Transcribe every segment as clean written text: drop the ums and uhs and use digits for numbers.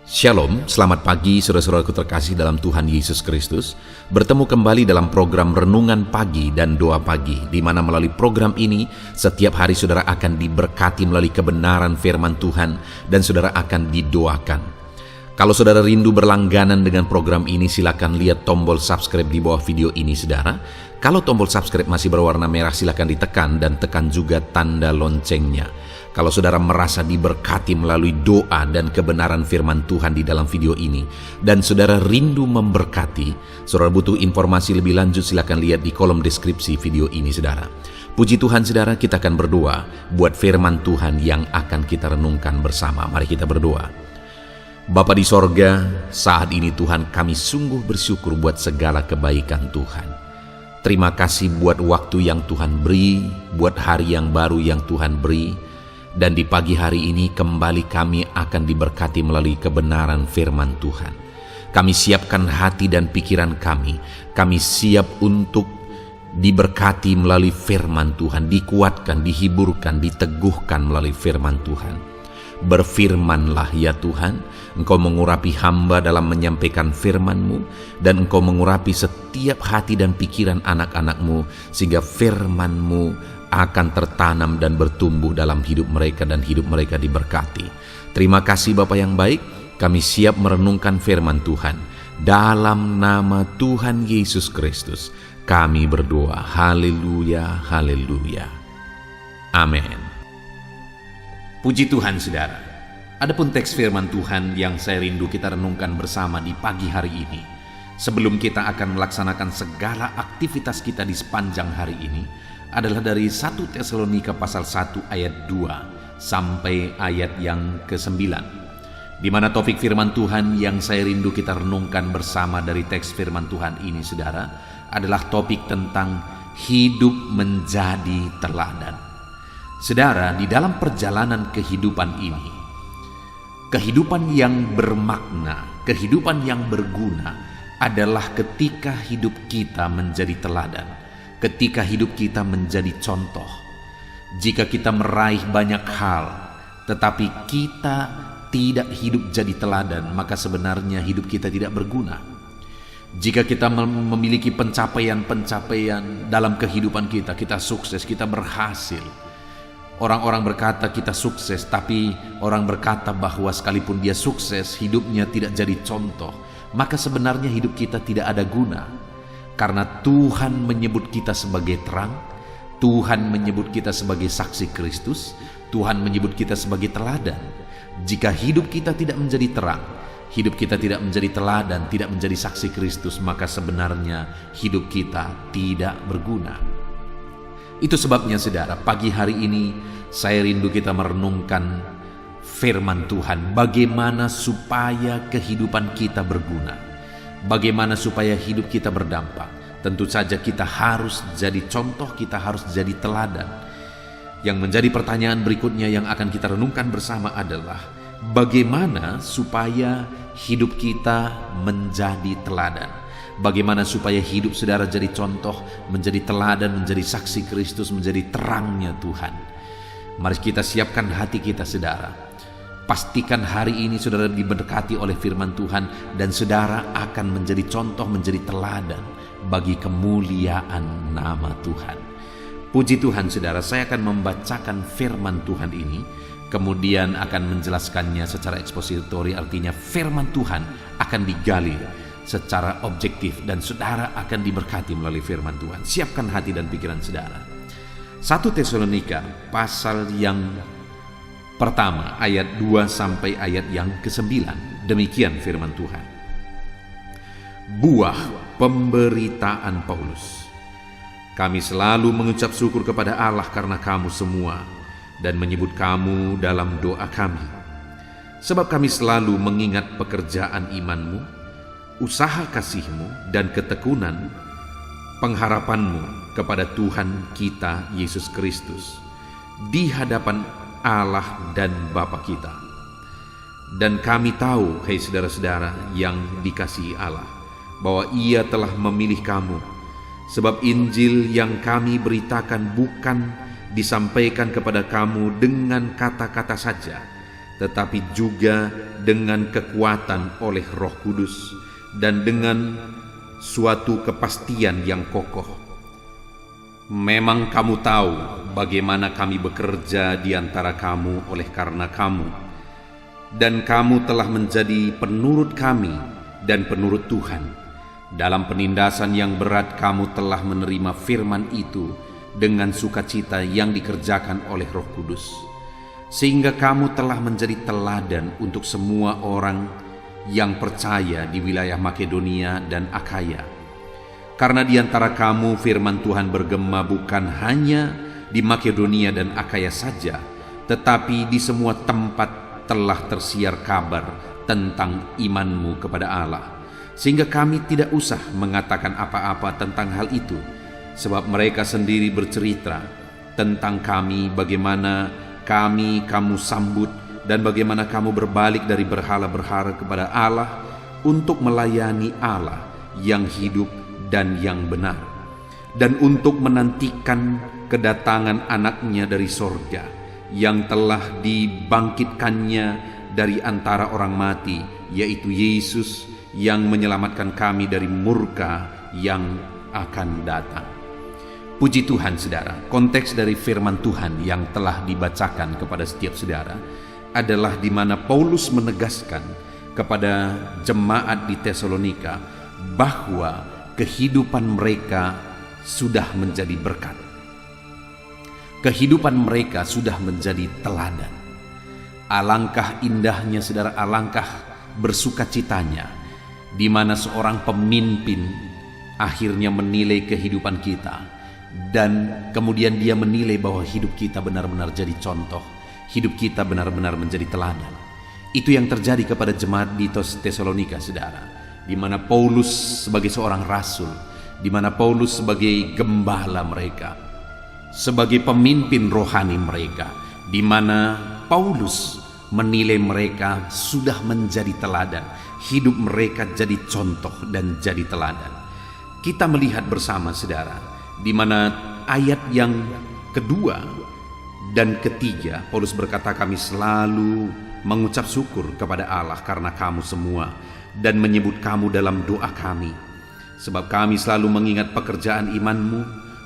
Shalom, selamat pagi saudara-saudaraku terkasih dalam Tuhan Yesus Kristus. Bertemu kembali dalam program Renungan Pagi dan Doa Pagi, di mana melalui program ini setiap hari saudara akan diberkati melalui kebenaran firman Tuhan dan saudara akan didoakan. Kalau saudara rindu berlangganan dengan program ini, silakan lihat tombol subscribe di bawah video ini saudara. Kalau tombol subscribe masih berwarna merah, silakan ditekan dan tekan juga tanda loncengnya. Kalau saudara merasa diberkati melalui doa dan kebenaran firman Tuhan di dalam video ini, dan saudara rindu memberkati, saudara butuh informasi lebih lanjut, silakan lihat di kolom deskripsi video ini saudara. Puji Tuhan saudara, kita akan berdoa buat firman Tuhan yang akan kita renungkan bersama. Mari kita berdoa. Bapa di sorga, saat ini Tuhan, kami sungguh bersyukur buat segala kebaikan Tuhan. Terima kasih buat waktu yang Tuhan beri, buat hari yang baru yang Tuhan beri. Dan di pagi hari ini kembali kami akan diberkati melalui kebenaran firman Tuhan. Kami siapkan hati dan pikiran kami. Kami siap untuk diberkati melalui firman Tuhan, dikuatkan, dihiburkan, diteguhkan melalui firman Tuhan. Berfirmanlah ya Tuhan, Engkau mengurapi hamba dalam menyampaikan firman-Mu, dan Engkau mengurapi setiap hati dan pikiran anak-anak-Mu, sehingga firman-Mu akan tertanam dan bertumbuh dalam hidup mereka dan hidup mereka diberkati. Terima kasih Bapa yang baik, kami siap merenungkan firman Tuhan. Dalam nama Tuhan Yesus Kristus, kami berdoa. Haleluya, haleluya. Amin. Puji Tuhan saudara. Adapun teks firman Tuhan yang saya rindu kita renungkan bersama di pagi hari ini, sebelum kita akan melaksanakan segala aktivitas kita di sepanjang hari ini, adalah dari 1 Tesalonika pasal 1 ayat 2 sampai ayat yang ke-9, di mana topik firman Tuhan yang saya rindu kita renungkan bersama dari teks firman Tuhan ini saudara, adalah topik tentang hidup menjadi teladan. Saudara, di dalam perjalanan kehidupan ini, kehidupan yang bermakna, kehidupan yang berguna adalah ketika hidup kita menjadi teladan, ketika hidup kita menjadi contoh. Jika kita meraih banyak hal, tetapi kita tidak hidup jadi teladan, maka sebenarnya hidup kita tidak berguna. Jika kita memiliki pencapaian-pencapaian dalam kehidupan kita, kita sukses, kita berhasil. Orang-orang berkata kita sukses, tapi orang berkata bahwa sekalipun dia sukses, hidupnya tidak jadi contoh, maka sebenarnya hidup kita tidak ada guna. Karena Tuhan menyebut kita sebagai terang, Tuhan menyebut kita sebagai saksi Kristus, Tuhan menyebut kita sebagai teladan. Jika hidup kita tidak menjadi terang, hidup kita tidak menjadi teladan, tidak menjadi saksi Kristus, maka sebenarnya hidup kita tidak berguna. Itu sebabnya saudara, pagi hari ini saya rindu kita merenungkan firman Tuhan, bagaimana supaya kehidupan kita berguna, bagaimana supaya hidup kita berdampak. Tentu saja kita harus jadi contoh, kita harus jadi teladan. Yang menjadi pertanyaan berikutnya yang akan kita renungkan bersama adalah bagaimana supaya hidup kita menjadi teladan. Bagaimana supaya hidup saudara jadi contoh, menjadi teladan, menjadi saksi Kristus, menjadi terangnya Tuhan. Mari kita siapkan hati kita saudara. Pastikan hari ini saudara diberkati oleh firman Tuhan, dan saudara akan menjadi contoh, menjadi teladan bagi kemuliaan nama Tuhan. Puji Tuhan saudara, saya akan membacakan firman Tuhan ini, kemudian akan menjelaskannya secara ekspositori, artinya firman Tuhan akan digali secara objektif dan saudara akan diberkati melalui firman Tuhan. Siapkan hati dan pikiran saudara. 1 Tesalonika pasal yang pertama ayat 2 sampai ayat yang ke-9. Demikian firman Tuhan. Buah pemberitaan Paulus. Kami selalu mengucap syukur kepada Allah karena kamu semua, dan menyebut kamu dalam doa kami. Sebab kami selalu mengingat pekerjaan imanmu, usaha kasihmu, dan ketekunan pengharapanmu kepada Tuhan kita Yesus Kristus di hadapan Allah dan Bapa kita. Dan kami tahu, hai saudara-saudara yang dikasihi Allah, bahwa Ia telah memilih kamu, sebab Injil yang kami beritakan bukan disampaikan kepada kamu dengan kata-kata saja, tetapi juga dengan kekuatan oleh Roh Kudus dan dengan suatu kepastian yang kokoh. Memang kamu tahu bagaimana kami bekerja di antara kamu oleh karena kamu, dan kamu telah menjadi penurut kami dan penurut Tuhan. Dalam penindasan yang berat kamu telah menerima firman itu dengan sukacita yang dikerjakan oleh Roh Kudus, sehingga kamu telah menjadi teladan untuk semua orang yang percaya di wilayah Makedonia dan Akhaya. Karena di antara kamu firman Tuhan bergema bukan hanya di Makedonia dan Akhaya saja, tetapi di semua tempat telah tersiar kabar tentang imanmu kepada Allah, sehingga kami tidak usah mengatakan apa-apa tentang hal itu, sebab mereka sendiri bercerita tentang kami bagaimana kamu sambut dan bagaimana kamu berbalik dari berhala-berhala kepada Allah untuk melayani Allah yang hidup dan yang benar, dan untuk menantikan kedatangan anaknya dari sorga yang telah dibangkitkannya dari antara orang mati, yaitu Yesus yang menyelamatkan kami dari murka yang akan datang. Puji Tuhan saudara, konteks dari firman Tuhan yang telah dibacakan kepada setiap saudara adalah di mana Paulus menegaskan kepada jemaat di Tesalonika bahwa kehidupan mereka sudah menjadi berkat. Kehidupan mereka sudah menjadi teladan. Alangkah indahnya saudara, alangkah bersukacitanya di mana seorang pemimpin akhirnya menilai kehidupan kita, dan kemudian dia menilai bahwa hidup kita benar-benar jadi contoh, hidup kita benar-benar menjadi teladan. Itu yang terjadi kepada jemaat di Tesalonika saudara, di mana Paulus sebagai seorang rasul, di mana Paulus sebagai gembala mereka, sebagai pemimpin rohani mereka, di mana Paulus menilai mereka sudah menjadi teladan, hidup mereka jadi contoh dan jadi teladan. Kita melihat bersama saudara, di mana ayat yang kedua dan ketiga Paulus berkata, kami selalu mengucap syukur kepada Allah karena kamu semua dan menyebut kamu dalam doa kami, sebab kami selalu mengingat pekerjaan imanmu,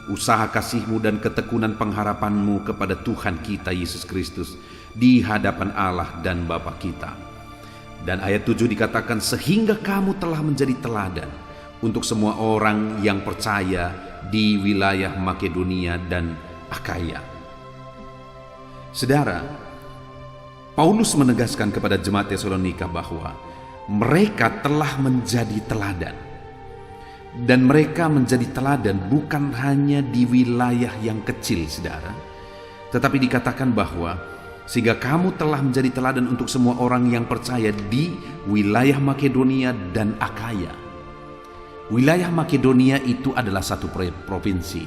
usaha kasihmu dan ketekunan pengharapanmu kepada Tuhan kita Yesus Kristus di hadapan Allah dan Bapa kita. Dan ayat 7 dikatakan, sehingga kamu telah menjadi teladan untuk semua orang yang percaya di wilayah Makedonia dan Akhaya. Saudara, Paulus menegaskan kepada jemaat Tesalonika bahwa mereka telah menjadi teladan. Dan mereka menjadi teladan bukan hanya di wilayah yang kecil, saudara, tetapi dikatakan bahwa sehingga kamu telah menjadi teladan untuk semua orang yang percaya di wilayah Makedonia dan Akhaya. Wilayah Makedonia itu adalah satu provinsi,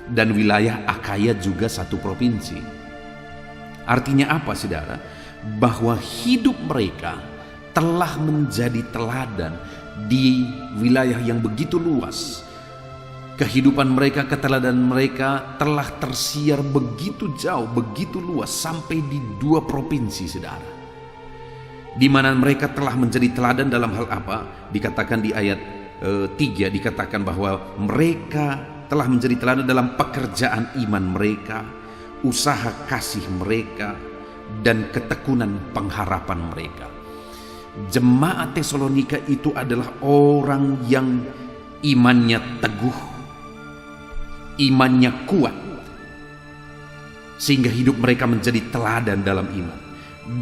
dan wilayah Akhaya juga satu provinsi. Artinya apa saudara? Bahwa hidup mereka telah menjadi teladan di wilayah yang begitu luas. Kehidupan mereka, keteladanan mereka telah tersiar begitu jauh, begitu luas, sampai di 2 provinsi saudara. Di mana mereka telah menjadi teladan dalam hal apa? Dikatakan di ayat 3 dikatakan bahwa mereka telah menjadi teladan dalam pekerjaan iman mereka, usaha kasih mereka, dan ketekunan pengharapan mereka. Jemaat Tesalonika itu adalah orang yang imannya teguh, imannya kuat, sehingga hidup mereka menjadi teladan dalam iman.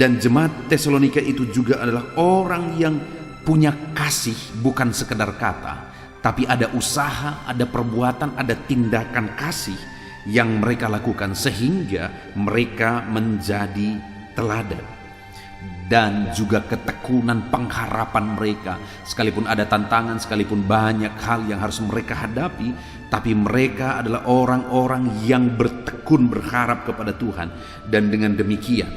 Dan jemaat Tesalonika itu juga adalah orang yang punya kasih, bukan sekedar kata, tapi ada usaha, ada perbuatan, ada tindakan kasih yang mereka lakukan sehingga mereka menjadi teladan. Dan juga ketekunan pengharapan mereka, sekalipun ada tantangan, sekalipun banyak hal yang harus mereka hadapi, tapi mereka adalah orang-orang yang bertekun berharap kepada Tuhan. Dan dengan demikian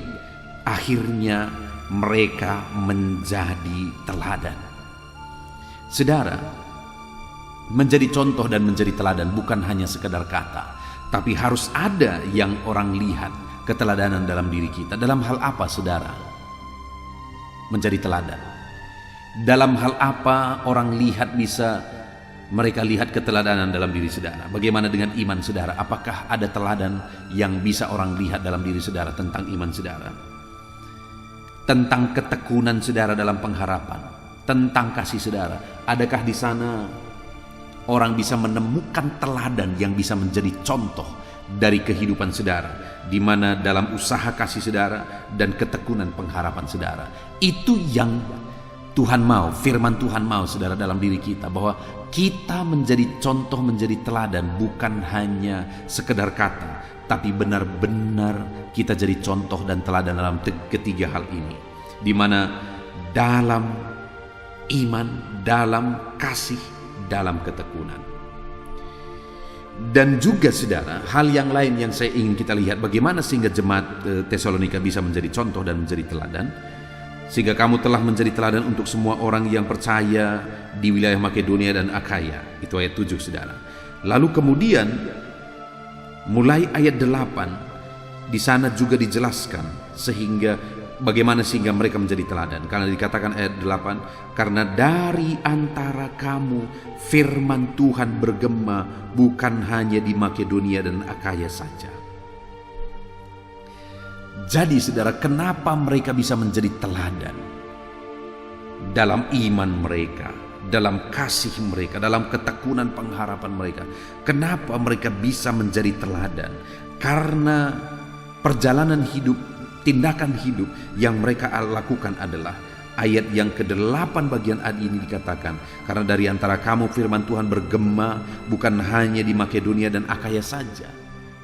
akhirnya mereka menjadi teladan. Saudara, menjadi contoh dan menjadi teladan bukan hanya sekedar kata, tapi harus ada yang orang lihat keteladanan dalam diri kita. Dalam hal apa saudara? menjadi teladan. Dalam hal apa orang lihat bisa mereka lihat keteladanan dalam diri saudara? Bagaimana dengan iman saudara? Apakah ada teladan yang bisa orang lihat dalam diri saudara tentang iman saudara? Tentang ketekunan saudara dalam pengharapan, tentang kasih saudara. Adakah di sana orang bisa menemukan teladan yang bisa menjadi contoh dari kehidupan saudara, di mana dalam usaha kasih saudara dan ketekunan pengharapan saudara? Itu yang Tuhan mau, firman Tuhan mau saudara dalam diri kita, bahwa kita menjadi contoh, menjadi teladan, bukan hanya sekedar kata, tapi benar-benar kita jadi contoh dan teladan dalam ketiga hal ini, di mana dalam iman, dalam kasih, dalam ketekunan. Dan juga saudara, hal yang lain yang saya ingin kita lihat, bagaimana sehingga jemaat Tesalonika bisa menjadi contoh dan menjadi teladan. Sehingga kamu telah menjadi teladan untuk semua orang yang percaya di wilayah Makedonia dan Akhaya. Itu ayat 7 saudara. Lalu kemudian mulai ayat 8 di sana juga dijelaskan sehingga bagaimana sehingga mereka menjadi teladan. Karena dikatakan ayat 8, karena dari antara kamu firman Tuhan bergema bukan hanya di Makedonia dan Akhaya saja. Jadi saudara, kenapa mereka bisa menjadi teladan? Dalam iman mereka, dalam kasih mereka, dalam ketekunan pengharapan mereka. Kenapa mereka bisa menjadi teladan? Karena perjalanan hidup, tindakan hidup yang mereka lakukan adalah ayat yang ke-8 bagian ayat ini dikatakan, karena dari antara kamu firman Tuhan bergema bukan hanya di Makedonia dan Akhaya saja.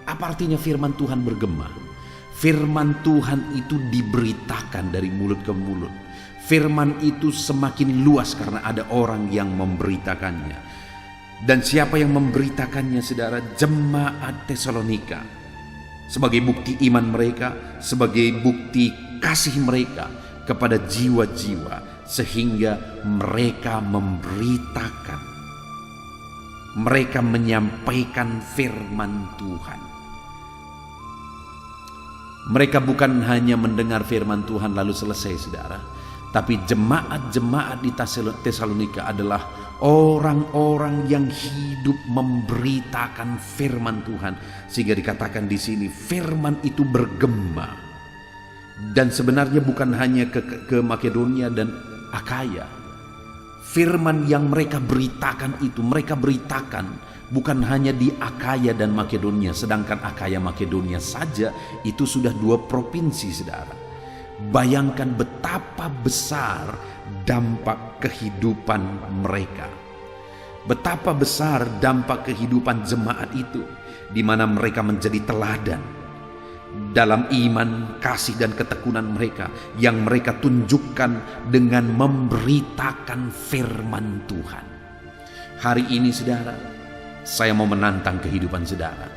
Apa artinya firman Tuhan bergema? Firman Tuhan itu diberitakan dari mulut ke mulut. Firman itu semakin luas karena ada orang yang memberitakannya. Dan siapa yang memberitakannya saudara? Jemaat Tesalonika. Sebagai bukti iman mereka, sebagai bukti kasih mereka kepada jiwa-jiwa, sehingga mereka memberitakan, mereka menyampaikan firman Tuhan. Mereka bukan hanya mendengar firman Tuhan lalu selesai saudara, tapi jemaat-jemaat di Tesalonika adalah orang-orang yang hidup memberitakan firman Tuhan, sehingga dikatakan di sini firman itu bergema. Dan sebenarnya bukan hanya ke Makedonia dan Akhaya. Firman yang mereka beritakan itu, mereka beritakan bukan hanya di Akhaya dan Makedonia, sedangkan Akhaya Makedonia saja itu sudah 2 provinsi saudara. Bayangkan betapa besar dampak kehidupan mereka. Betapa besar dampak kehidupan jemaat itu, di mana mereka menjadi teladan dalam iman, kasih dan ketekunan mereka yang mereka tunjukkan dengan memberitakan firman Tuhan. Hari ini saudara, saya mau menantang kehidupan saudara.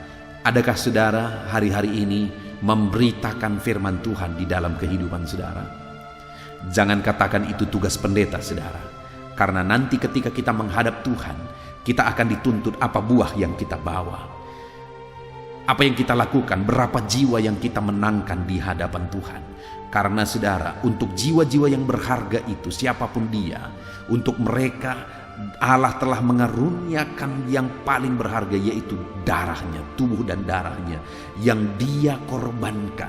Adakah saudara hari-hari ini memberitakan firman Tuhan di dalam kehidupan saudara? Jangan katakan itu tugas pendeta saudara. Karena nanti ketika kita menghadap Tuhan, kita akan dituntut apa buah yang kita bawa. Apa yang kita lakukan, berapa jiwa yang kita menangkan di hadapan Tuhan. Karena saudara, untuk jiwa-jiwa yang berharga itu, siapapun dia, untuk mereka Allah telah mengaruniakan yang paling berharga, yaitu darahnya, tubuh dan darahnya yang dia korbankan.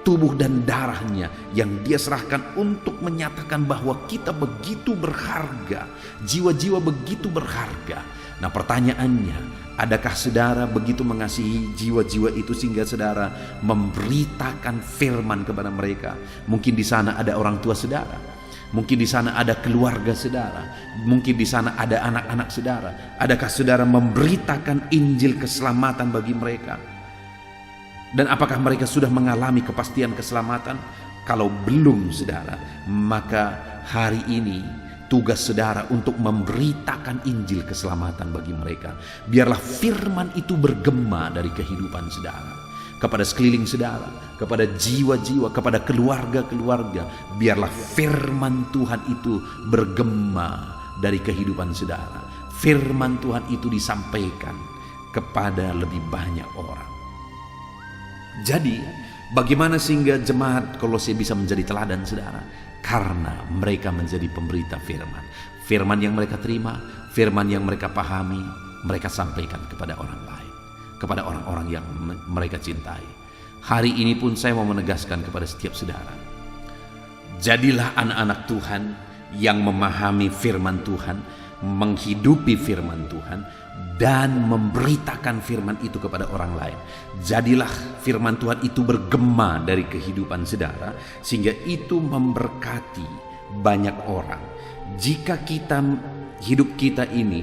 Tubuh dan darahnya yang dia serahkan untuk menyatakan bahwa kita begitu berharga, jiwa-jiwa begitu berharga. Nah pertanyaannya, adakah saudara begitu mengasihi jiwa-jiwa itu sehingga saudara memberitakan firman kepada mereka? Mungkin di sana ada orang tua saudara. Mungkin di sana ada keluarga saudara, mungkin di sana ada anak-anak saudara. Adakah saudara memberitakan Injil keselamatan bagi mereka? Dan apakah mereka sudah mengalami kepastian keselamatan? Kalau belum saudara, maka hari ini tugas saudara untuk memberitakan Injil keselamatan bagi mereka. Biarlah firman itu bergema dari kehidupan saudara, kepada sekeliling saudara, kepada jiwa-jiwa, kepada keluarga-keluarga. Biarlah firman Tuhan itu bergema dari kehidupan saudara. Firman Tuhan itu disampaikan kepada lebih banyak orang. Jadi Bagaimana sehingga jemaat Kolose bisa menjadi teladan, saudara? Karena mereka menjadi pemberita firman. Firman yang mereka terima, firman yang mereka pahami, mereka sampaikan kepada orang lain, kepada orang-orang yang mereka cintai. Hari ini pun saya mau menegaskan kepada setiap saudara, jadilah anak-anak Tuhan yang memahami firman Tuhan, menghidupi firman Tuhan, dan memberitakan firman itu kepada orang lain. Jadilah firman Tuhan itu bergema dari kehidupan saudara, sehingga itu memberkati banyak orang. Jika hidup kita ini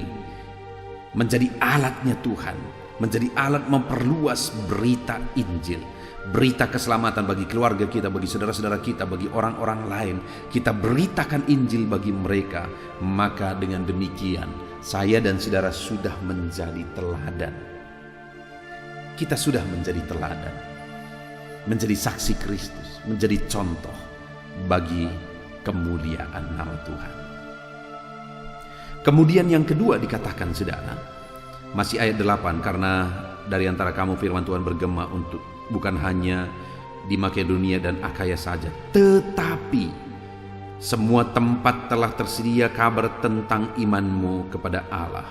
menjadi alatnya Tuhan, menjadi alat memperluas berita Injil, berita keselamatan bagi keluarga kita, bagi saudara-saudara kita, bagi orang-orang lain, kita beritakan Injil bagi mereka, maka dengan demikian saya dan saudara sudah menjadi teladan. Kita sudah menjadi teladan, menjadi saksi Kristus, menjadi contoh bagi kemuliaan nama Tuhan. Kemudian yang kedua dikatakan, saudara, masih ayat 8, karena dari antara kamu firman Tuhan bergema untuk bukan hanya di Makedonia dan Akhaya saja, tetapi semua tempat telah tersedia kabar tentang imanmu kepada Allah,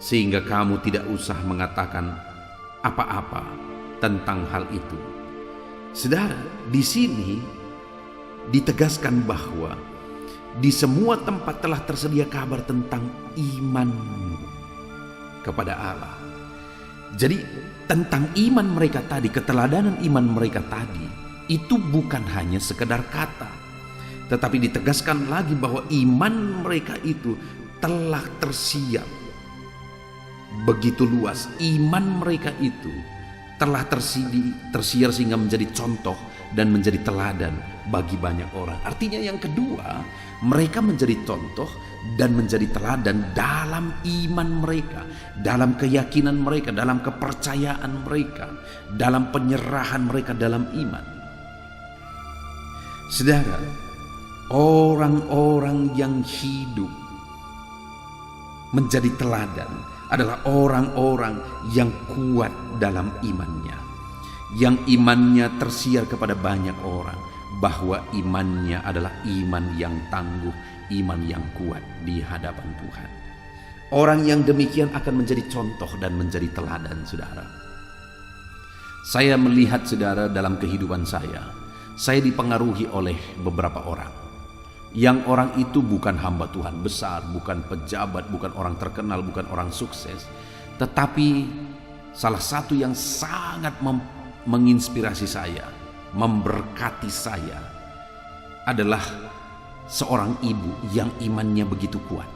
sehingga kamu tidak usah mengatakan apa-apa tentang hal itu. Saudara, di sini ditegaskan bahwa di semua tempat telah tersedia kabar tentang imanmu kepada Allah. Jadi tentang iman mereka tadi, keteladanan iman mereka tadi, itu bukan hanya sekedar kata, tetapi ditegaskan lagi bahwa iman mereka itu telah tersiap begitu luas. Iman mereka itu telah tersiar sehingga menjadi contoh dan menjadi teladan bagi banyak orang. Artinya yang kedua, mereka menjadi contoh dan menjadi teladan dalam iman mereka, dalam keyakinan mereka, dalam kepercayaan mereka, dalam penyerahan mereka dalam iman. Saudara, orang-orang yang hidup menjadi teladan adalah orang-orang yang kuat dalam imannya, yang imannya tersiar kepada banyak orang, bahwa imannya adalah iman yang tangguh, iman yang kuat di hadapan Tuhan. Orang yang demikian akan menjadi contoh dan menjadi teladan, saudara. Saya melihat, saudara, dalam kehidupan saya dipengaruhi oleh beberapa orang. Yang orang itu bukan hamba Tuhan besar, bukan pejabat, bukan orang terkenal, bukan orang sukses, tetapi salah satu yang sangat menginspirasi saya, memberkati saya, adalah seorang ibu yang imannya begitu kuat.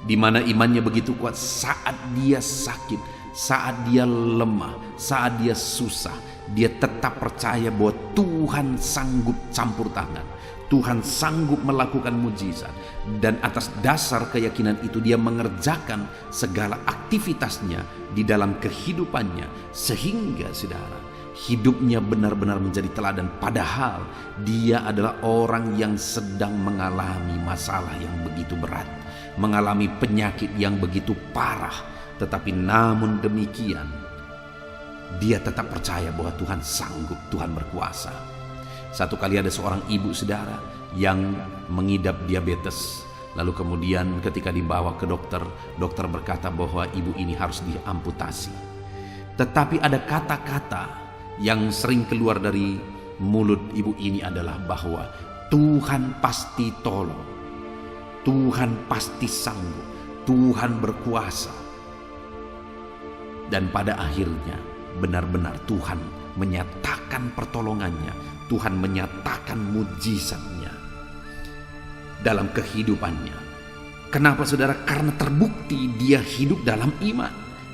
Di mana imannya begitu kuat, saat dia sakit, saat dia lemah, saat dia susah, dia tetap percaya bahwa Tuhan sanggup campur tangan, Tuhan sanggup melakukan mujizat. Dan atas dasar keyakinan itu dia mengerjakan segala aktivitasnya di dalam kehidupannya, sehingga, saudara, hidupnya benar-benar menjadi teladan. Padahal dia adalah orang yang sedang mengalami masalah yang begitu berat, mengalami penyakit yang begitu parah, tetapi namun demikian dia tetap percaya bahwa Tuhan sanggup, Tuhan berkuasa. Satu kali ada seorang ibu, saudara, yang mengidap diabetes. Lalu kemudian ketika dibawa ke dokter, dokter berkata bahwa ibu ini harus diamputasi. Tetapi ada kata-kata yang sering keluar dari mulut ibu ini adalah bahwa Tuhan pasti tolong, Tuhan pasti sanggup, Tuhan berkuasa. Dan pada akhirnya benar-benar Tuhan menyatakan pertolongannya, Tuhan menyatakan mujizatnya dalam kehidupannya. Kenapa, saudara? Karena terbukti dia hidup dalam iman.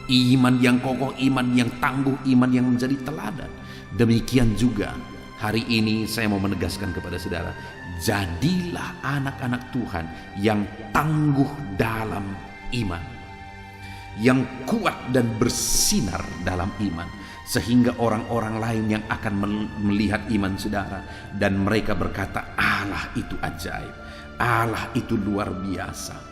Iman yang kokoh, iman yang tangguh, iman yang menjadi teladan. Demikian juga hari ini saya mau menegaskan kepada saudara, jadilah anak-anak Tuhan yang tangguh dalam iman, yang kuat dan bersinar dalam iman, sehingga orang-orang lain yang akan melihat iman saudara dan mereka berkata, Allah itu ajaib, Allah itu luar biasa.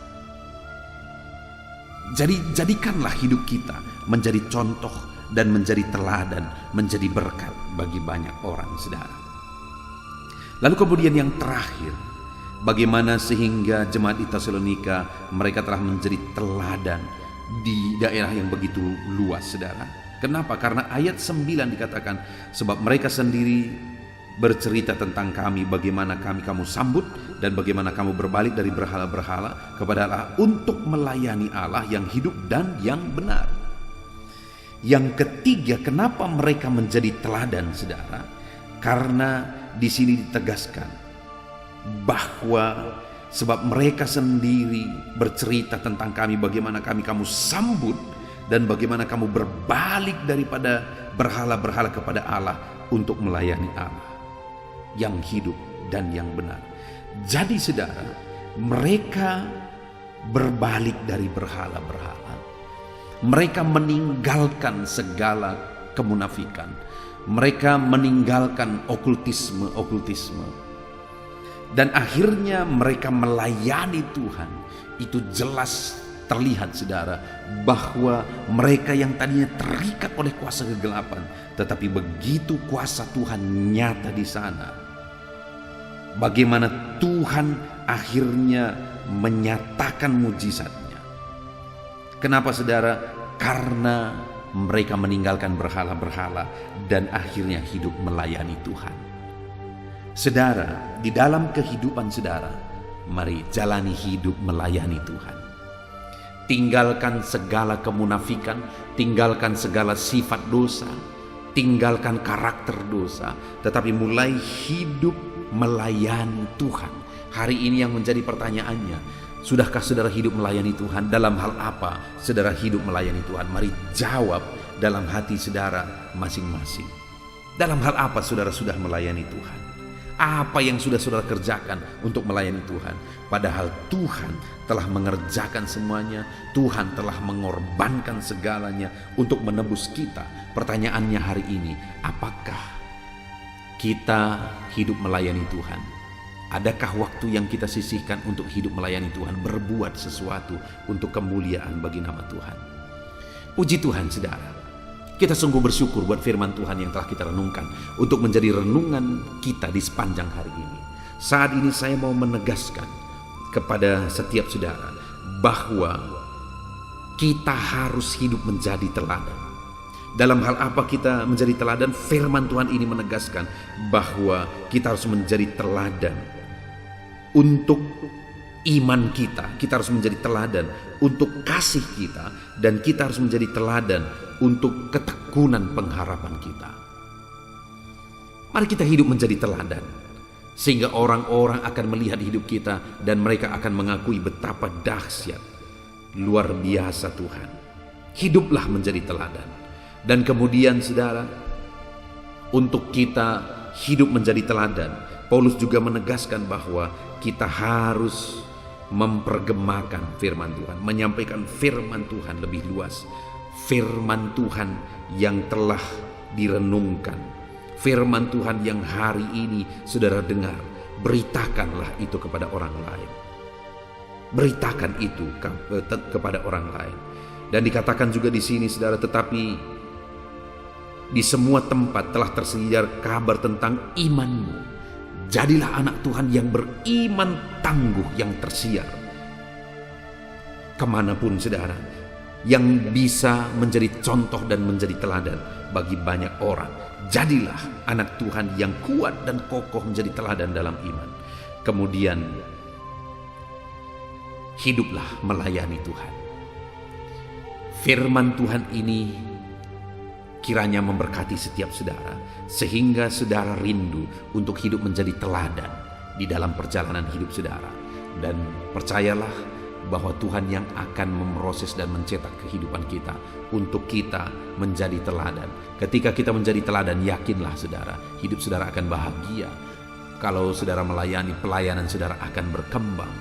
Jadi jadikanlah hidup kita menjadi contoh dan menjadi teladan, menjadi berkat bagi banyak orang, saudara. Lalu kemudian yang terakhir, bagaimana sehingga jemaat di Tesalonika mereka telah menjadi teladan di daerah yang begitu luas, saudara. Kenapa? Karena ayat 9 dikatakan, sebab mereka sendiri bercerita tentang kami, bagaimana kamu sambut dan bagaimana kamu berbalik dari berhala-berhala kepada Allah untuk melayani Allah yang hidup dan yang benar. Yang ketiga, kenapa mereka menjadi teladan, saudara? Karena di sini ditegaskan bahwa sebab mereka sendiri bercerita tentang kami, bagaimana kamu sambut dan bagaimana kamu berbalik daripada berhala-berhala kepada Allah untuk melayani Allah yang hidup dan yang benar. Jadi saudara, mereka berbalik dari berhala-berhala. Mereka meninggalkan segala kemunafikan. Mereka meninggalkan okultisme. Dan akhirnya mereka melayani Tuhan. Itu jelas terlihat, saudara, bahwa mereka yang tadinya terikat oleh kuasa kegelapan, tetapi begitu kuasa Tuhan nyata di sana, bagaimana Tuhan akhirnya menyatakan mujizatnya. Kenapa, saudara? Karena mereka meninggalkan berhala-berhala dan akhirnya hidup melayani Tuhan. Saudara, di dalam kehidupan saudara, mari jalani hidup melayani Tuhan. Tinggalkan segala kemunafikan, tinggalkan segala sifat dosa, tinggalkan karakter dosa, tetapi mulai hidup melayani Tuhan. Hari ini yang menjadi pertanyaannya, sudahkah saudara hidup melayani Tuhan? Dalam hal apa saudara hidup melayani Tuhan? Mari jawab dalam hati saudara masing-masing. Dalam hal apa saudara sudah melayani Tuhan? Apa yang sudah saudara kerjakan untuk melayani Tuhan? Padahal Tuhan telah mengerjakan semuanya. Tuhan telah mengorbankan segalanya untuk menebus kita. Pertanyaannya hari ini, apakah kita hidup melayani Tuhan? Adakah waktu yang kita sisihkan untuk hidup melayani Tuhan, berbuat sesuatu untuk kemuliaan bagi nama Tuhan? Puji Tuhan, saudara. Kita sungguh bersyukur buat firman Tuhan yang telah kita renungkan untuk menjadi renungan kita di sepanjang hari ini. Saat ini saya mau menegaskan kepada setiap saudara bahwa kita harus hidup menjadi teladan. Dalam hal apa kita menjadi teladan? Firman Tuhan ini menegaskan bahwa kita harus menjadi teladan untuk iman kita. Kita harus menjadi teladan untuk kasih kita, dan kita harus menjadi teladan untuk ketekunan pengharapan kita. Mari kita hidup menjadi teladan, sehingga orang-orang akan melihat hidup kita dan mereka akan mengakui betapa dahsyat, luar biasa Tuhan. Hiduplah menjadi teladan. Dan kemudian saudara, untuk kita hidup menjadi teladan, Paulus juga menegaskan bahwa kita harus mempergemakan firman Tuhan, menyampaikan firman Tuhan lebih luas. Firman Tuhan yang telah direnungkan, firman Tuhan yang hari ini saudara dengar, beritakanlah itu kepada orang lain. Beritakan itu kepada orang lain. Dan dikatakan juga di sini, saudara, tetapi di semua tempat telah tersedia kabar tentang imanmu. Jadilah anak Tuhan yang beriman tangguh, yang tersiar kemanapun, saudara, yang bisa menjadi contoh dan menjadi teladan bagi banyak orang. Jadilah anak Tuhan yang kuat dan kokoh, menjadi teladan dalam iman. Kemudian hiduplah melayani Tuhan. Firman Tuhan ini kiranya memberkati setiap saudara, sehingga saudara rindu untuk hidup menjadi teladan di dalam perjalanan hidup saudara. Dan percayalah bahwa Tuhan yang akan memproses dan mencetak kehidupan kita untuk kita menjadi teladan. Ketika kita menjadi teladan, yakinlah saudara, hidup saudara akan bahagia. Kalau saudara melayani, pelayanan saudara akan berkembang.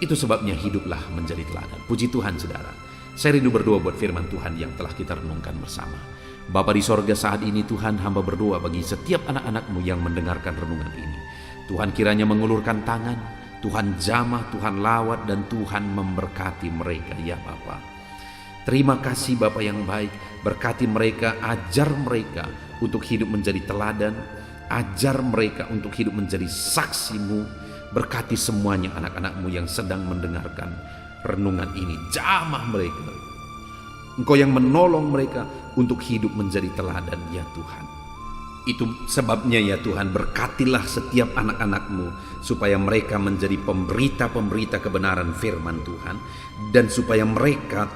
Itu sebabnya hiduplah menjadi teladan. Puji Tuhan, saudara. Saya rindu berdoa buat firman Tuhan yang telah kita renungkan bersama. Bapa di sorga, saat ini Tuhan, hamba berdoa bagi setiap anak-anak-Mu yang mendengarkan renungan ini. Tuhan kiranya mengulurkan tangan, Tuhan jamah, Tuhan lawat, dan Tuhan memberkati mereka, ya Bapa. Terima kasih Bapa yang baik, berkati mereka, ajar mereka untuk hidup menjadi teladan, ajar mereka untuk hidup menjadi saksi-Mu. Berkati semuanya anak-anak-Mu yang sedang mendengarkan renungan ini, jamah mereka. Engkau yang menolong mereka untuk hidup menjadi teladan ya Tuhan. Itu sebabnya ya Tuhan, berkatilah setiap anak-anak-Mu supaya mereka menjadi pemberita-pemberita kebenaran firman Tuhan, dan supaya mereka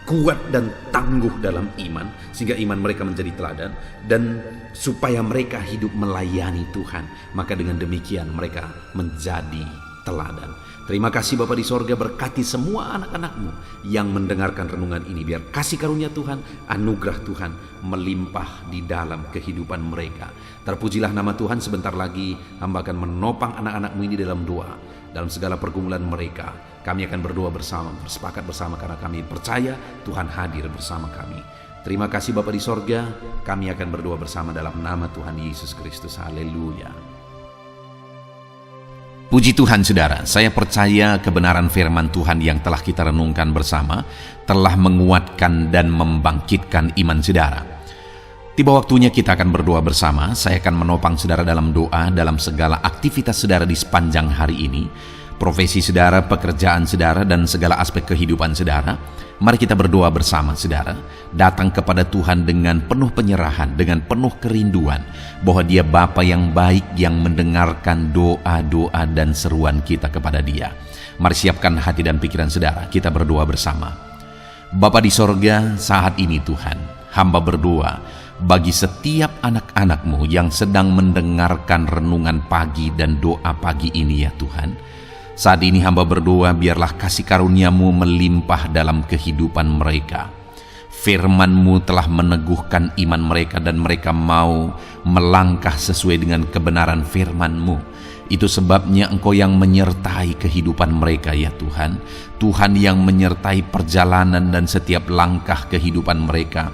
kuat dan tangguh dalam iman sehingga iman mereka menjadi teladan, dan supaya mereka hidup melayani Tuhan, maka dengan demikian mereka menjadi teladan. Terima kasih Bapa di sorga, berkati semua anak-anak-Mu yang mendengarkan renungan ini. Biar kasih karunia Tuhan, anugerah Tuhan melimpah di dalam kehidupan mereka. Terpujilah nama Tuhan. Sebentar lagi hamba akan menopang anak-anak-Mu ini dalam doa. Dalam segala pergumulan mereka, kami akan berdoa bersama, bersepakat bersama, karena kami percaya Tuhan hadir bersama kami. Terima kasih Bapa di sorga, kami akan berdoa bersama dalam nama Tuhan Yesus Kristus. Haleluya. Puji Tuhan saudara, saya percaya kebenaran firman Tuhan yang telah kita renungkan bersama telah menguatkan dan membangkitkan iman saudara. Tiba waktunya kita akan berdoa bersama. Saya akan menopang saudara dalam doa dalam segala aktivitas saudara di sepanjang hari ini, profesi saudara, pekerjaan saudara, dan segala aspek kehidupan saudara. Mari kita berdoa bersama saudara, datang kepada Tuhan dengan penuh penyerahan, dengan penuh kerinduan bahwa Dia Bapa yang baik yang mendengarkan doa-doa dan seruan kita kepada Dia. Mari siapkan hati dan pikiran saudara, kita berdoa bersama. Bapa di sorga, saat ini Tuhan, hamba berdoa bagi setiap anak-anak-Mu yang sedang mendengarkan renungan pagi dan doa pagi ini ya Tuhan. Saat ini hamba berdoa, biarlah kasih karunia-Mu melimpah dalam kehidupan mereka. Firman-Mu telah meneguhkan iman mereka dan mereka mau melangkah sesuai dengan kebenaran firman-Mu. Itu sebabnya Engkau yang menyertai kehidupan mereka ya Tuhan. Tuhan yang menyertai perjalanan dan setiap langkah kehidupan mereka,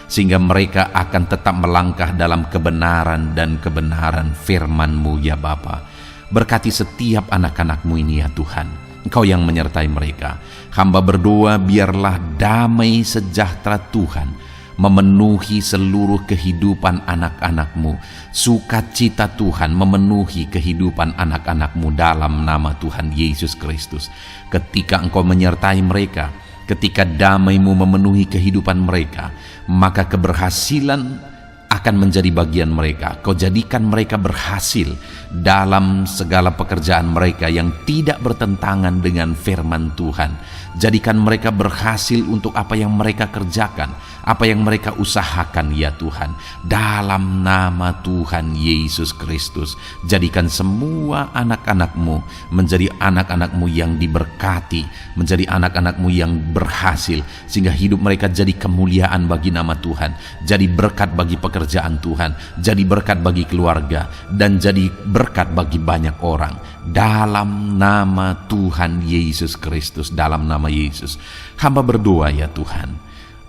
sehingga mereka akan tetap melangkah dalam kebenaran dan kebenaran firman-Mu ya Bapa. Berkati setiap anak-anak-Mu ini ya Tuhan, Engkau yang menyertai mereka. Hamba berdoa biarlah damai sejahtera Tuhan memenuhi seluruh kehidupan anak-anak-Mu. Sukacita Tuhan memenuhi kehidupan anak-anak-Mu dalam nama Tuhan Yesus Kristus. Ketika Engkau menyertai mereka, ketika damai-Mu memenuhi kehidupan mereka, maka keberhasilan akan menjadi bagian mereka. Kau jadikan mereka berhasil dalam segala pekerjaan mereka yang tidak bertentangan dengan firman Tuhan. Jadikan mereka berhasil untuk apa yang mereka kerjakan, apa yang mereka usahakan ya Tuhan. Dalam nama Tuhan Yesus Kristus, jadikan semua anak-anak-Mu menjadi anak-anak-Mu yang diberkati, menjadi anak-anak-Mu yang berhasil, sehingga hidup mereka jadi kemuliaan bagi nama Tuhan, jadi berkat bagi pekerjaan Tuhan, jadi berkat bagi keluarga, dan jadi berkat bagi banyak orang. Dalam nama Tuhan Yesus Kristus, dalam nama Yesus, hamba berdoa ya Tuhan,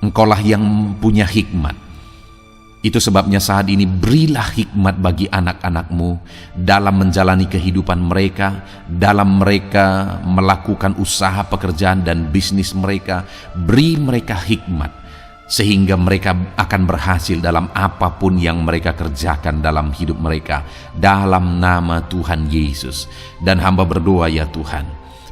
Engkaulah yang punya hikmat. Itu sebabnya saat ini berilah hikmat bagi anak-anak-Mu dalam menjalani kehidupan mereka, dalam mereka melakukan usaha pekerjaan dan bisnis mereka. Beri mereka hikmat sehingga mereka akan berhasil dalam apapun yang mereka kerjakan dalam hidup mereka, dalam nama Tuhan Yesus. Dan hamba berdoa ya Tuhan,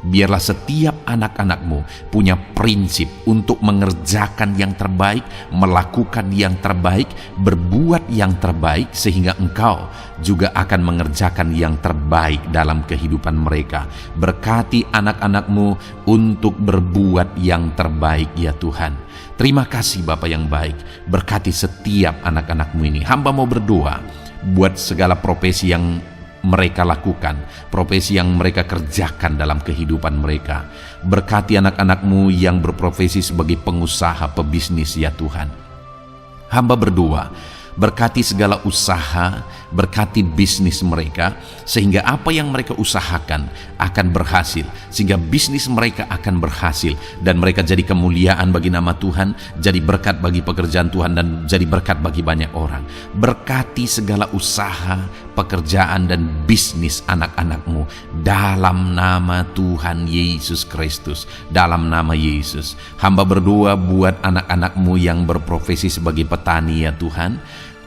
biarlah setiap anak-anak-Mu punya prinsip untuk mengerjakan yang terbaik, melakukan yang terbaik, berbuat yang terbaik, sehingga Engkau juga akan mengerjakan yang terbaik dalam kehidupan mereka. Berkati anak-anak-Mu untuk berbuat yang terbaik ya Tuhan. Terima kasih Bapa yang baik, berkati setiap anak-anak-Mu ini. Hamba mau berdoa buat segala profesi yang mereka lakukan, profesi yang mereka kerjakan dalam kehidupan mereka. Berkati anak-anak-Mu yang berprofesi sebagai pengusaha, pebisnis ya Tuhan. Hamba berdoa, berkati segala usaha, berkati bisnis mereka, sehingga apa yang mereka usahakan akan berhasil, sehingga bisnis mereka akan berhasil, dan mereka jadi kemuliaan bagi nama Tuhan, jadi berkat bagi pekerjaan Tuhan, dan jadi berkat bagi banyak orang. Berkati segala usaha, pekerjaan dan bisnis anak-anak-Mu dalam nama Tuhan Yesus Kristus. Dalam nama Yesus, hamba berdoa buat anak-anak-Mu yang berprofesi sebagai petani ya Tuhan.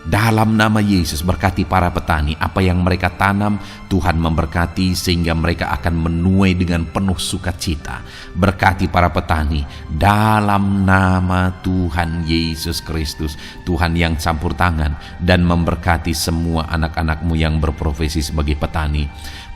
Dalam nama Yesus, berkati para petani. Apa yang mereka tanam, Tuhan memberkati sehingga mereka akan menuai dengan penuh sukacita. Berkati para petani dalam nama Tuhan Yesus Kristus. Tuhan yang campur tangan dan memberkati semua anak-anak-Mu yang berprofesi sebagai petani.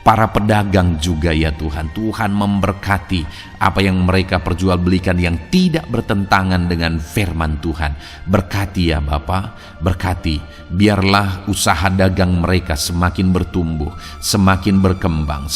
Para pedagang juga ya Tuhan, Tuhan memberkati apa yang mereka perjualbelikan yang tidak bertentangan dengan firman Tuhan. Berkati ya Bapa, berkati, biarlah usaha dagang mereka semakin bertumbuh, semakin berkembang,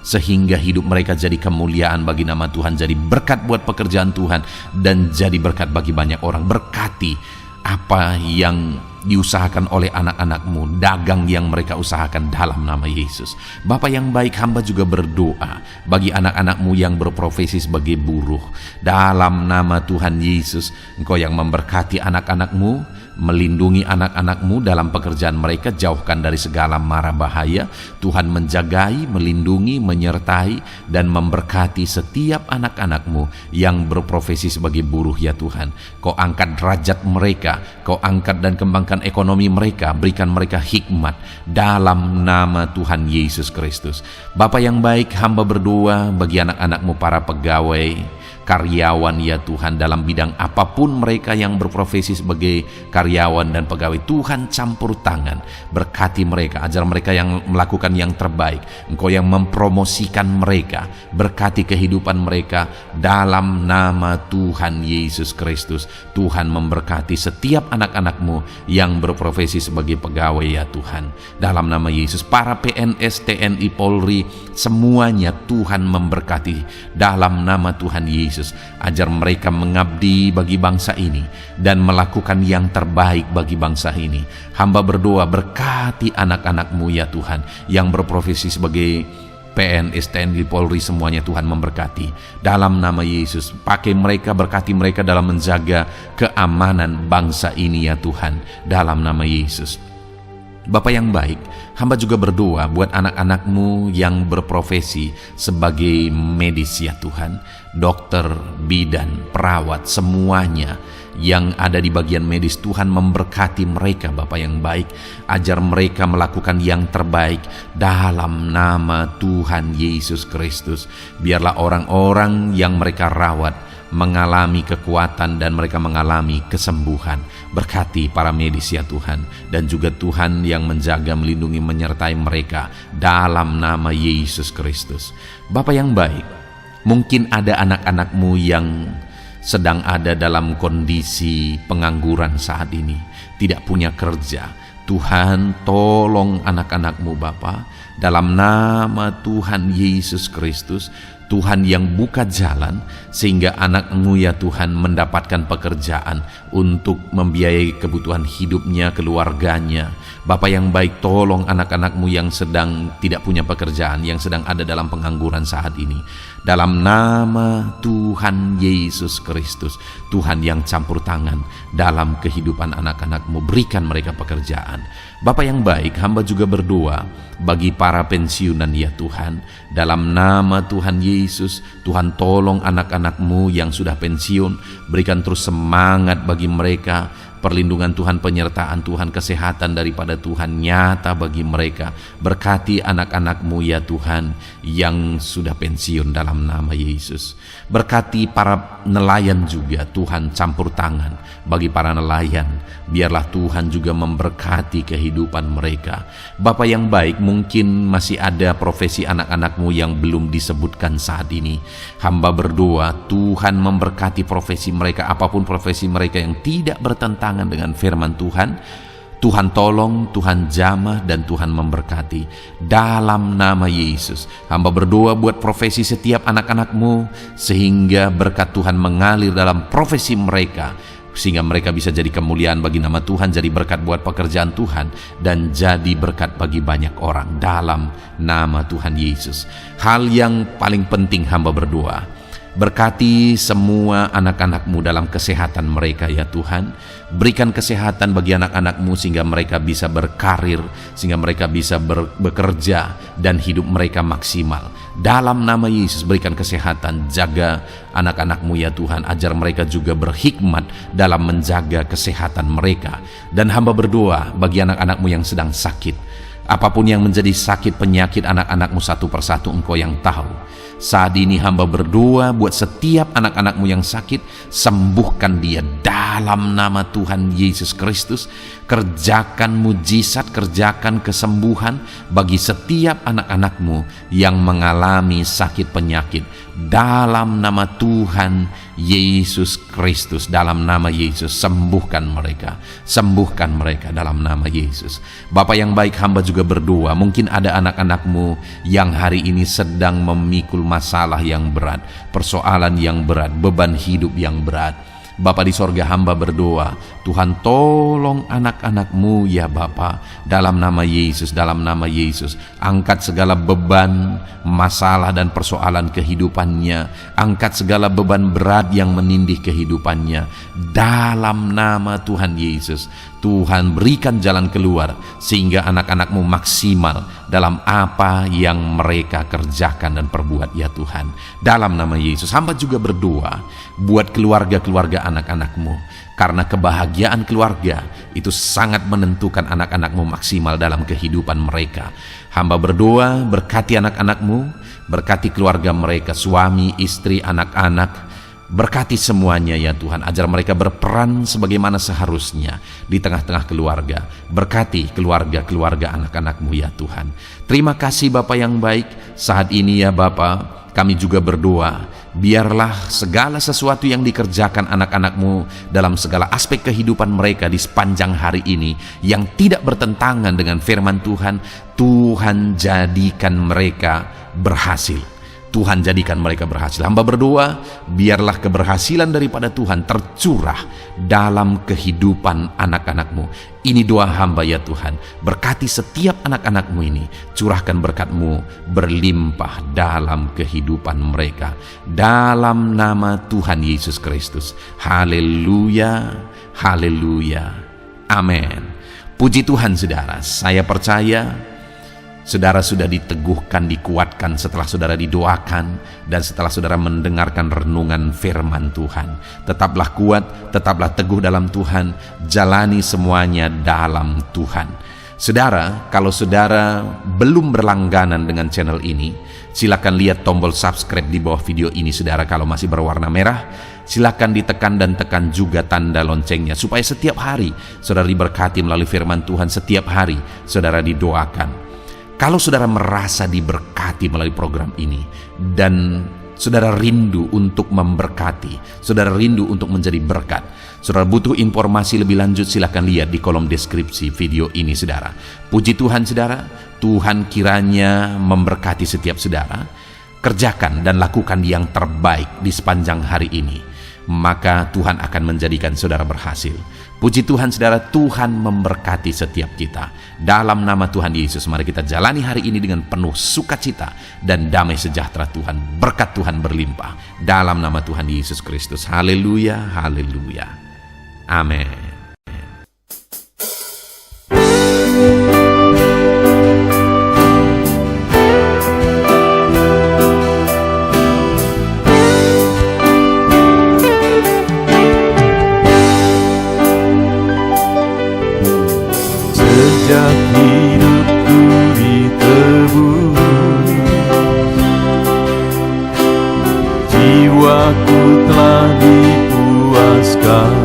sehingga hidup mereka jadi kemuliaan bagi nama Tuhan, jadi berkat buat pekerjaan Tuhan, dan jadi berkat bagi banyak orang. Berkati apa yang diusahakan oleh anak-anak-Mu, dagang yang mereka usahakan dalam nama Yesus. Bapa yang baik, hamba juga berdoa bagi anak-anak-Mu yang berprofesi sebagai buruh. Dalam nama Tuhan Yesus, Engkau yang memberkati anak-anak-Mu, melindungi anak-anak-Mu dalam pekerjaan mereka, jauhkan dari segala mara bahaya. Tuhan menjagai, melindungi, menyertai, dan memberkati setiap anak-anak-Mu yang berprofesi sebagai buruh ya Tuhan. Kau angkat derajat mereka, Kau angkat dan kembangkan ekonomi mereka, berikan mereka hikmat dalam nama Tuhan Yesus Kristus. Bapa yang baik, hamba berdoa bagi anak-anak-Mu para pegawai, karyawan ya Tuhan, dalam bidang apapun mereka yang berprofesi sebagai karyawan dan pegawai. Tuhan campur tangan, berkati mereka, ajar mereka yang melakukan yang terbaik. Engkau yang mempromosikan mereka, berkati kehidupan mereka dalam nama Tuhan Yesus Kristus. Tuhan memberkati setiap anak-anak-Mu yang berprofesi sebagai pegawai ya Tuhan, dalam nama Yesus. Para PNS, TNI, Polri, semuanya Tuhan memberkati dalam nama Tuhan Yesus. Ajar mereka mengabdi bagi bangsa ini dan melakukan yang terbaik bagi bangsa ini. Hamba berdoa, berkati anak-anak-Mu ya Tuhan yang berprofesi sebagai PNS, TNI, Polri, semuanya Tuhan memberkati dalam nama Yesus. Pakai mereka, berkati mereka dalam menjaga keamanan bangsa ini ya Tuhan, dalam nama Yesus. Bapa yang baik, hamba juga berdoa buat anak-anak-Mu yang berprofesi sebagai medis ya Tuhan, dokter, bidan, perawat, semuanya yang ada di bagian medis. Tuhan memberkati mereka Bapa yang baik, ajar mereka melakukan yang terbaik dalam nama Tuhan Yesus Kristus. Biarlah orang-orang yang mereka rawat mengalami kekuatan dan mereka mengalami kesembuhan. Berkati para medis ya Tuhan, dan juga Tuhan yang menjaga, melindungi, menyertai mereka dalam nama Yesus Kristus. Bapa yang baik, mungkin ada anak-anak-Mu yang sedang ada dalam kondisi pengangguran saat ini, tidak punya kerja. Tuhan, tolong anak-anak-Mu Bapa, dalam nama Tuhan Yesus Kristus. Tuhan yang buka jalan sehingga anak-Mu ya Tuhan mendapatkan pekerjaan untuk membiayai kebutuhan hidupnya, keluarganya. Bapa yang baik, tolong anak-anak-Mu yang sedang tidak punya pekerjaan, yang sedang ada dalam pengangguran saat ini. Dalam nama Tuhan Yesus Kristus, Tuhan yang campur tangan dalam kehidupan anak-anak-Mu, berikan mereka pekerjaan. Bapa yang baik, hamba juga berdoa bagi para pensiunan ya Tuhan, dalam nama Tuhan Yesus. Tuhan tolong anak-anak-Mu yang sudah pensiun, berikan terus semangat bagi mereka, perlindungan Tuhan, penyertaan Tuhan, kesehatan daripada Tuhan nyata bagi mereka. Berkati anak-anak-Mu ya Tuhan yang sudah pensiun dalam nama Yesus. Berkati para nelayan juga, Tuhan campur tangan bagi para nelayan. Biarlah Tuhan juga memberkati kehidupan mereka. Bapa yang baik, mungkin masih ada profesi anak-anak-Mu yang belum disebutkan saat ini. Hamba berdoa Tuhan memberkati profesi mereka, apapun profesi mereka yang tidak bertentangan dengan firman Tuhan. Tuhan tolong, Tuhan jamah, dan Tuhan memberkati dalam nama Yesus. Hamba berdoa buat profesi setiap anak-anak-Mu sehingga berkat Tuhan mengalir dalam profesi mereka, sehingga mereka bisa jadi kemuliaan bagi nama Tuhan, jadi berkat buat pekerjaan Tuhan, dan jadi berkat bagi banyak orang dalam nama Tuhan Yesus. Hal yang paling penting hamba berdoa, Berkati semua anak-anak-Mu dalam kesehatan mereka ya Tuhan. Berikan kesehatan bagi anak-anak-Mu sehingga mereka bisa berkarir, sehingga mereka bisa bekerja dan hidup mereka maksimal. Dalam nama Yesus berikan kesehatan, jaga anak-anak-Mu ya Tuhan. Ajar mereka juga berhikmat dalam menjaga kesehatan mereka. Dan hamba berdoa bagi anak-anak-Mu yang sedang sakit. Apapun yang menjadi sakit penyakit anak-anak-Mu satu persatu Engkau yang tahu. Saat ini hamba berdoa buat setiap anak-anak-Mu yang sakit, sembuhkan dia dalam nama Tuhan Yesus Kristus. Kerjakan mujizat, kerjakan kesembuhan bagi setiap anak-anak-Mu yang mengalami sakit penyakit. Dalam nama Tuhan Yesus Kristus, dalam nama Yesus, sembuhkan mereka dalam nama Yesus. Bapa yang baik, hamba juga berdoa, mungkin ada anak-anak-Mu yang hari ini sedang memikul masalah yang berat, persoalan yang berat, beban hidup yang berat. Bapa di sorga, hamba berdoa, Tuhan tolong anak-anak-Mu ya Bapa, dalam nama Yesus, dalam nama Yesus. Angkat segala beban, masalah dan persoalan kehidupannya. Angkat segala beban berat yang menindih kehidupannya. Dalam nama Tuhan Yesus, Tuhan berikan jalan keluar sehingga anak-anak-Mu maksimal dalam apa yang mereka kerjakan dan perbuat ya Tuhan. Dalam nama Yesus, hamba juga berdoa buat keluarga-keluarga anak-anak-Mu, karena kebahagiaan keluarga itu sangat menentukan anak-anak-Mu maksimal dalam kehidupan mereka. Hamba berdoa, berkati anak-anak-Mu, berkati keluarga mereka, suami, istri, anak-anak. Berkati semuanya ya Tuhan, ajar mereka berperan sebagaimana seharusnya di tengah-tengah keluarga. Berkati keluarga-keluarga anak-anak-Mu ya Tuhan. Terima kasih Bapa yang baik. Saat ini ya Bapa, kami juga berdoa, biarlah segala sesuatu yang dikerjakan anak-anak-Mu dalam segala aspek kehidupan mereka di sepanjang hari ini yang tidak bertentangan dengan firman Tuhan, Tuhan jadikan mereka berhasil. Tuhan jadikan mereka berhasil. Hamba berdoa, biarlah keberhasilan daripada Tuhan tercurah dalam kehidupan anak-anak-Mu. Ini doa hamba ya Tuhan. Berkati setiap anak-anak-Mu ini. Curahkan berkat-Mu berlimpah dalam kehidupan mereka. Dalam nama Tuhan Yesus Kristus. Haleluya, haleluya, amin. Puji Tuhan saudara, saya percaya saudara sudah diteguhkan, dikuatkan setelah saudara didoakan dan setelah saudara mendengarkan renungan firman Tuhan. Tetaplah kuat, tetaplah teguh dalam Tuhan, jalani semuanya dalam Tuhan. Saudara, kalau saudara belum berlangganan dengan channel ini, silakan lihat tombol subscribe di bawah video ini saudara. Kalau masih berwarna merah, silakan ditekan dan tekan juga tanda loncengnya supaya setiap hari saudara diberkati melalui firman Tuhan. Setiap hari saudara didoakan. Kalau saudara merasa diberkati melalui program ini dan saudara rindu untuk memberkati, saudara rindu untuk menjadi berkat, saudara butuh informasi lebih lanjut, silakan lihat di kolom deskripsi video ini saudara. Puji Tuhan saudara, Tuhan kiranya memberkati setiap saudara. Kerjakan dan lakukan yang terbaik di sepanjang hari ini, maka Tuhan akan menjadikan saudara berhasil. Puji Tuhan saudara, Tuhan memberkati setiap kita. Dalam nama Tuhan Yesus, mari kita jalani hari ini dengan penuh sukacita dan damai sejahtera Tuhan. Berkat Tuhan berlimpah. Dalam nama Tuhan Yesus Kristus. Haleluya, haleluya. Amin. Sejak hidupku ditebus, jiwaku telah dipuaskan.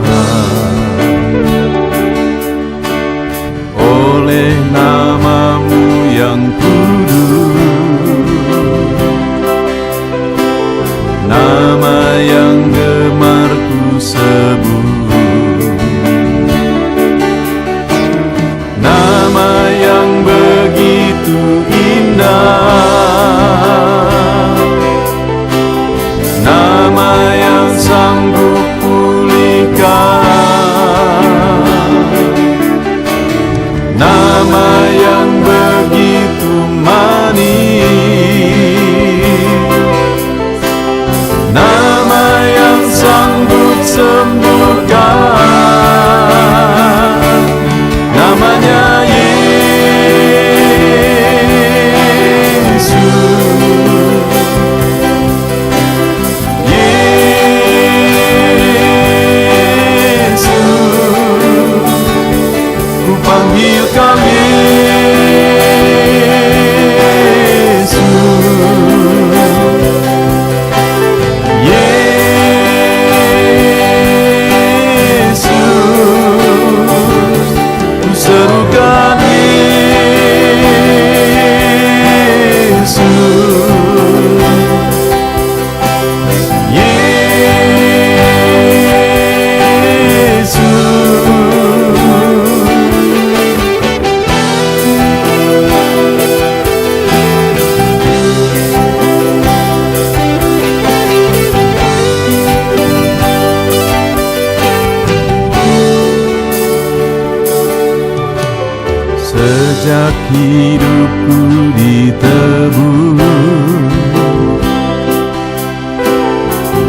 hidupku ditebus,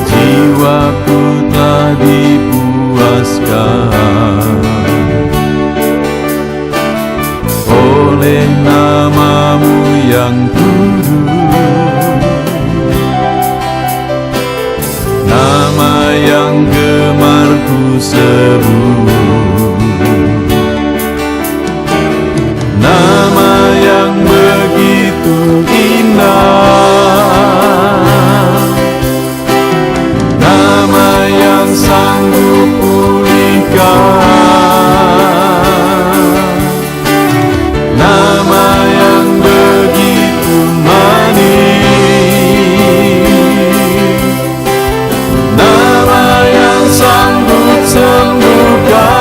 jiwaku telah dipuaskan oleh nama-Mu yang kudus, nama yang gemar ku sebut, nama yang begitu indah, nama yang sanggup pulihkan, nama yang begitu manis, nama yang sanggup sembuhkan.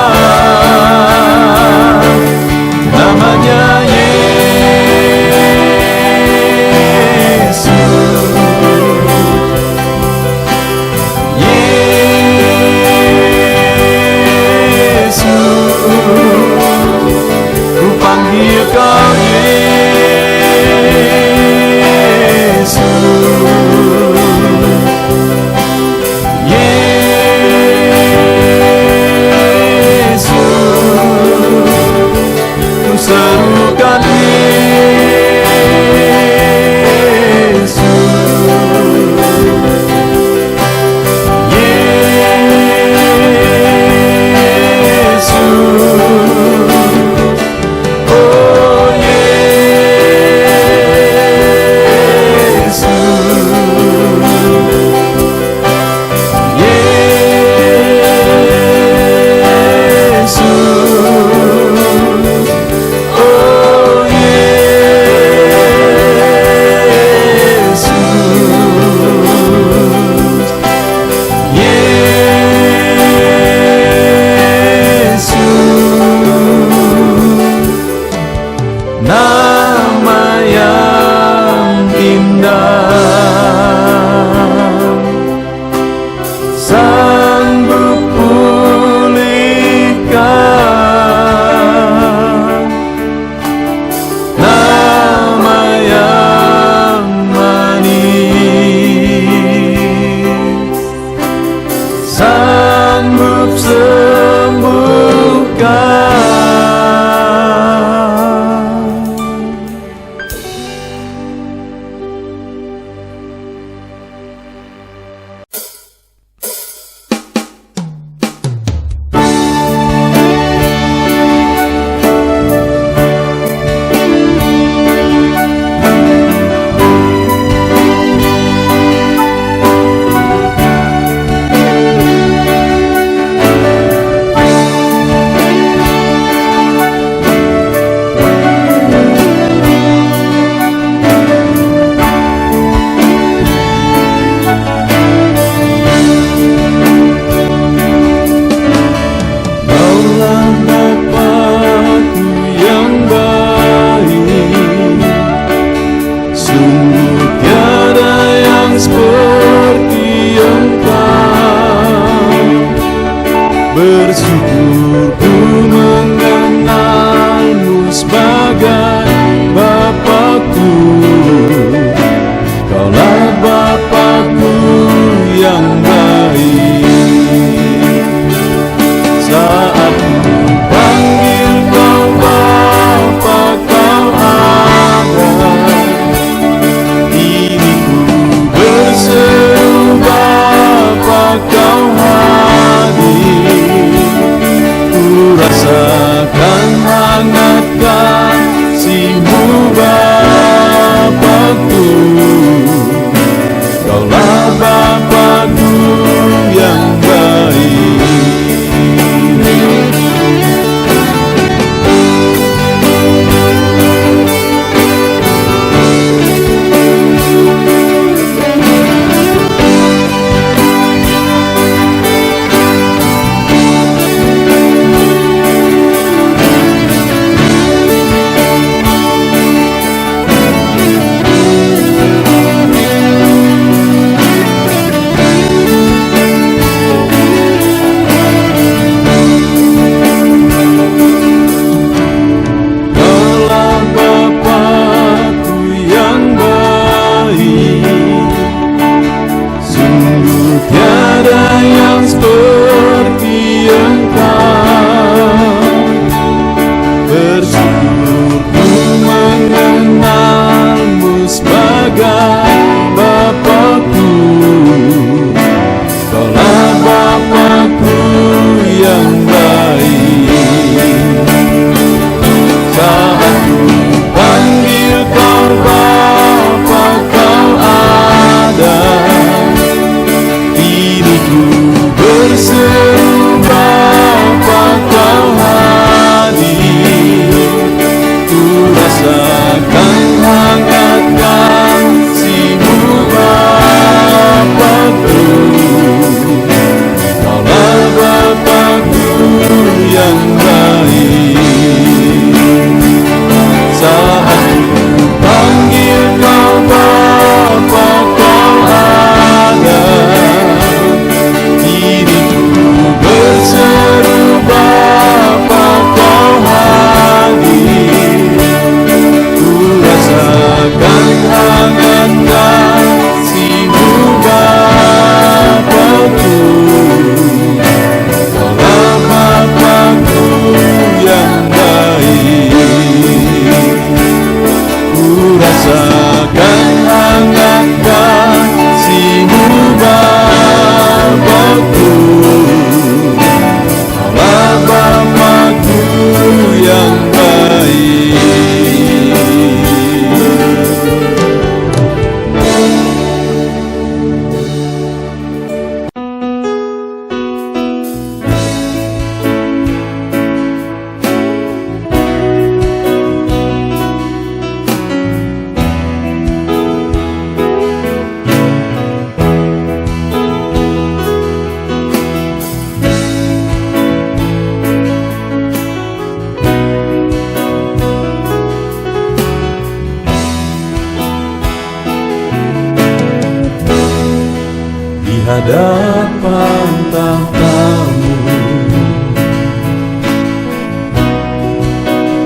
hadapan tahta-Mu,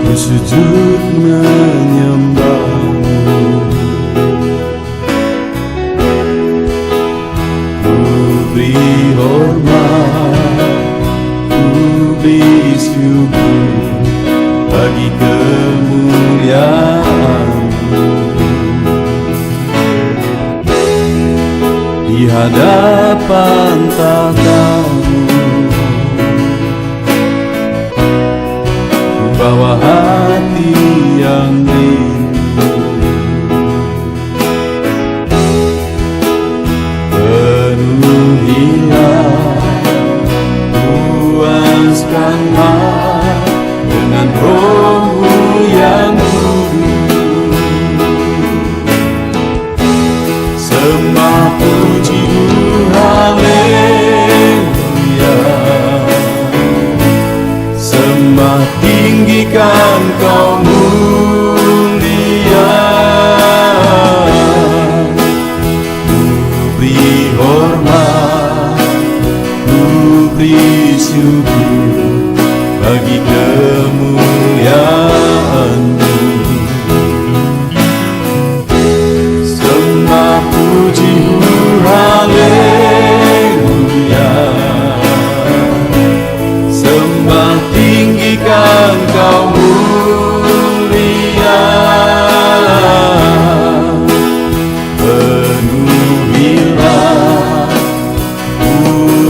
ku sujud menyembah-Mu. Ku beri hormat, ku beri syukur bagi kemuliaan-Mu. Di hadapan tahta-Mu, ku bawa hati yang rindu. Penuhilah, puaskanlah dengan Roh-Mu yang kudus. Sembah puji-Mu, haleluya. Sembah tinggikan Kau mulia. Ku beri hormat, ku beri syukur bagi kemuliaan-Mu. Sembah puji-Mu, haleluya. Sembah tinggikan Kau mulia. Penuhilah,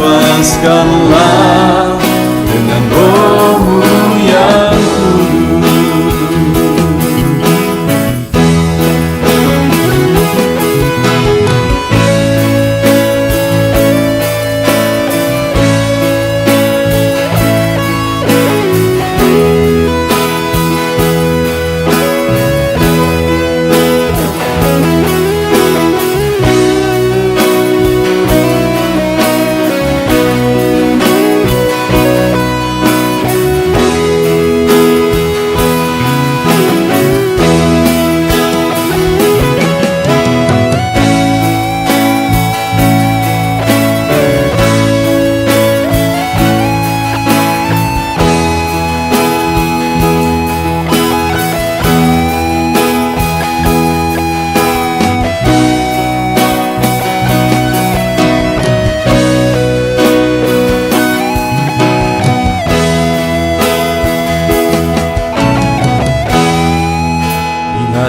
puaskanlah dengan Roh-Mu yang kudus.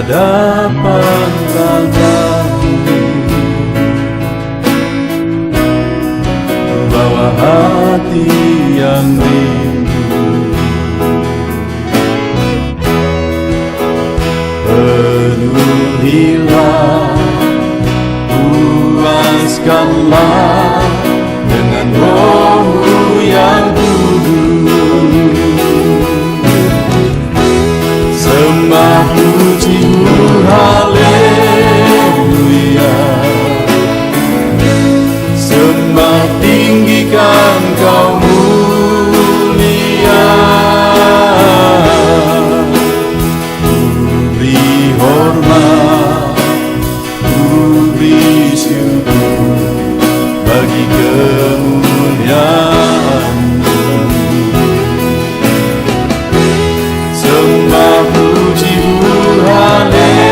Hadapan tahta-Mu, bawa hati yang rindu. Penuhilah, puaskanlah dengan Roh-Mu yang kudus. Sembah puji-Mu, haleluya. Sembah tinggikan Kau mulia. Ku beri hormat, ku beri syukur bagi kemuliaan-Mu. Sembah puji-Mu, haleluya.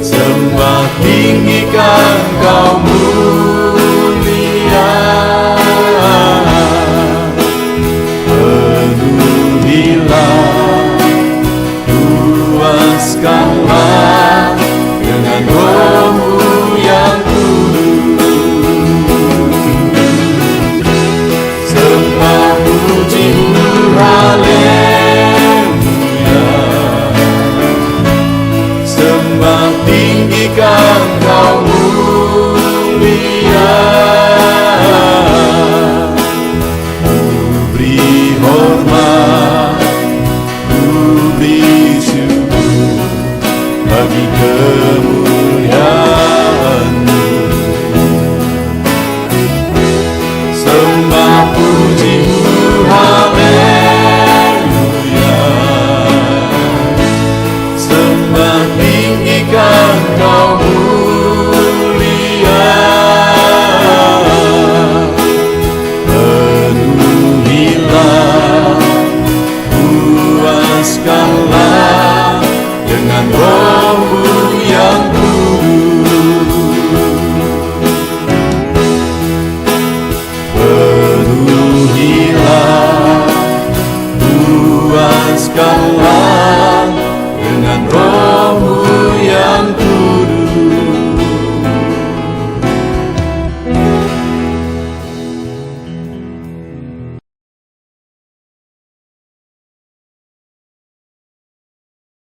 Sembah tinggikan Kau mulia. Penuhilah, puaskanlah dengan Roh-Mu yang kudus. Sembah puji-Mu, haleluya. Sembah tinggikan Kau mulia. Ku beri hormat, ku beri syukur Engkau